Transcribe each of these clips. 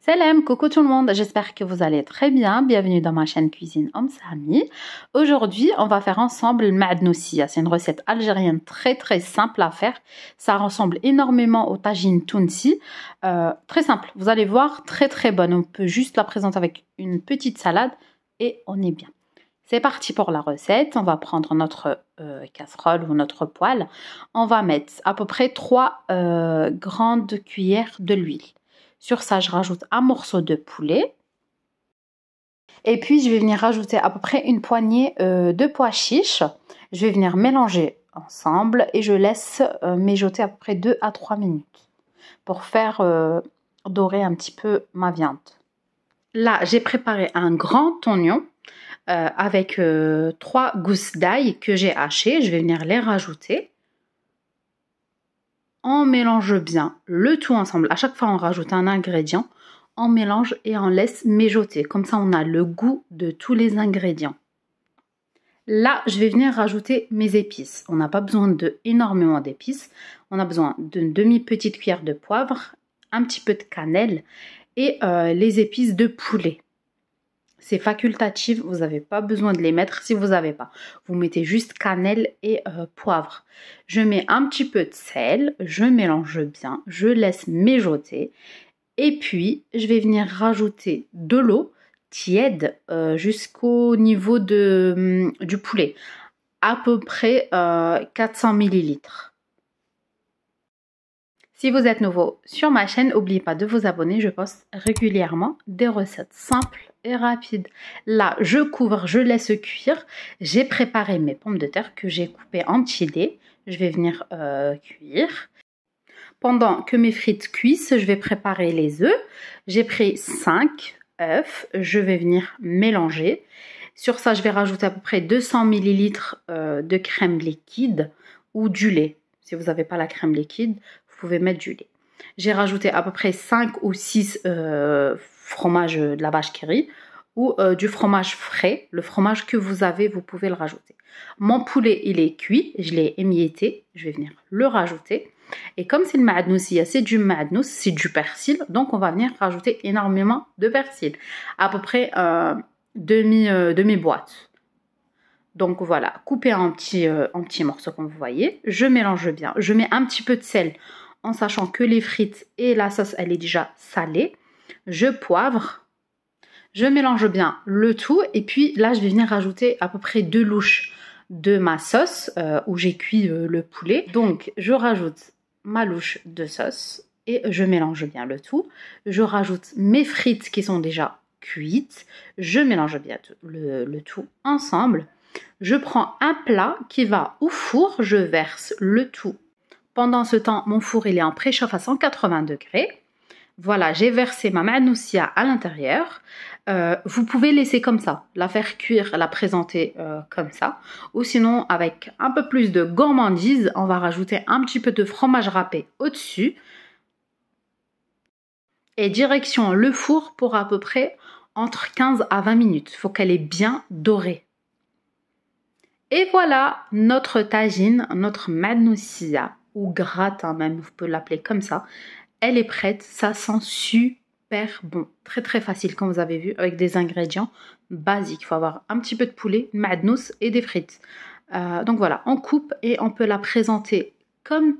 Salam, coucou tout le monde, j'espère que vous allez très bien. Bienvenue dans ma chaîne Cuisine Sami. Aujourd'hui, on va faire ensemble le ma'adnoussia. C'est une recette algérienne très simple à faire. Ça ressemble énormément au tagine tounsi. Très simple, vous allez voir, très bonne. On peut juste la présenter avec une petite salade et on est bien. C'est parti pour la recette. On va prendre notre casserole ou notre poêle. On va mettre à peu près 3 grandes cuillères de l'huile. Sur ça, je rajoute un morceau de poulet. Et puis, je vais venir rajouter à peu près une poignée de pois chiches. Je vais venir mélanger ensemble et je laisse mijoter à peu près 2 à 3 minutes pour faire dorer un petit peu ma viande. Là, j'ai préparé un grand oignon avec 3 gousses d'ail que j'ai hachées. Je vais venir les rajouter. On mélange bien le tout ensemble. À chaque fois, on rajoute un ingrédient, on mélange et on laisse mijoter. Comme ça, on a le goût de tous les ingrédients. Là, je vais venir rajouter mes épices. On n'a pas besoin d'énormément d'épices. On a besoin d'une demi-petite cuillère de poivre, un petit peu de cannelle et les épices de poulet. C'est facultatif, vous n'avez pas besoin de les mettre si vous n'avez pas. Vous mettez juste cannelle et poivre. Je mets un petit peu de sel, je mélange bien, je laisse mijoter. Et puis, je vais venir rajouter de l'eau tiède jusqu'au niveau du poulet. À peu près 400 ml. Si vous êtes nouveau sur ma chaîne, n'oubliez pas de vous abonner. Je poste régulièrement des recettes simples et rapides. Là, je couvre, je laisse cuire. J'ai préparé mes pommes de terre que j'ai coupées en petits dés. Je vais venir cuire. Pendant que mes frites cuisent, je vais préparer les œufs. J'ai pris 5 œufs. Je vais venir mélanger. Sur ça, je vais rajouter à peu près 200 ml de crème liquide ou du lait. Si vous n'avez pas la crème liquide, vous pouvez mettre du lait. J'ai rajouté à peu près 5 ou 6 fromages de la vache qui rit ou du fromage frais. Le fromage que vous avez, vous pouvez le rajouter. Mon poulet, il est cuit. Je l'ai émietté. Je vais venir le rajouter. Et comme c'est le ma'adnoussia, c'est du ma'adnous, c'est du persil. Donc, on va venir rajouter énormément de persil. À peu près demi-boîte. Donc voilà, coupé en petits morceaux comme vous voyez. Je mélange bien. Je mets un petit peu de sel en sachant que les frites et la sauce, elle est déjà salée. Je poivre. Je mélange bien le tout. Et puis là, je vais venir rajouter à peu près 2 louches de ma sauce où j'ai cuit le poulet. Donc, je rajoute ma louche de sauce et je mélange bien le tout. Je rajoute mes frites qui sont déjà cuites. Je mélange bien le tout ensemble. Je prends un plat qui va au four, je verse le tout. Pendant ce temps, mon four il est en préchauffe à 180 degrés. Voilà, j'ai versé ma ma'adnoussia à l'intérieur. Vous pouvez laisser comme ça, la faire cuire, la présenter comme ça. Ou sinon, avec un peu plus de gourmandise, on va rajouter un petit peu de fromage râpé au-dessus. Et direction le four pour à peu près entre 15 à 20 minutes. Il faut qu'elle est bien dorée. Et voilà notre tagine, notre ma'adnoussia ou gratin même, vous pouvez l'appeler comme ça. Elle est prête, ça sent super bon. Très facile comme vous avez vu avec des ingrédients basiques. Il faut avoir un petit peu de poulet, ma'adnous et des frites. Donc voilà, on coupe et on peut la présenter comme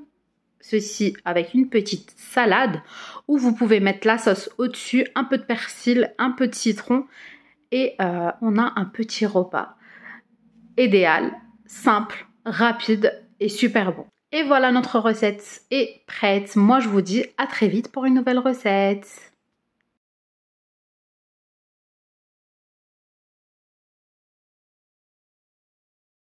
ceci avec une petite salade ou vous pouvez mettre la sauce au-dessus, un peu de persil, un peu de citron et on a un petit repas. Idéal, simple, rapide et super bon. Et voilà, notre recette est prête. Moi, je vous dis à très vite pour une nouvelle recette.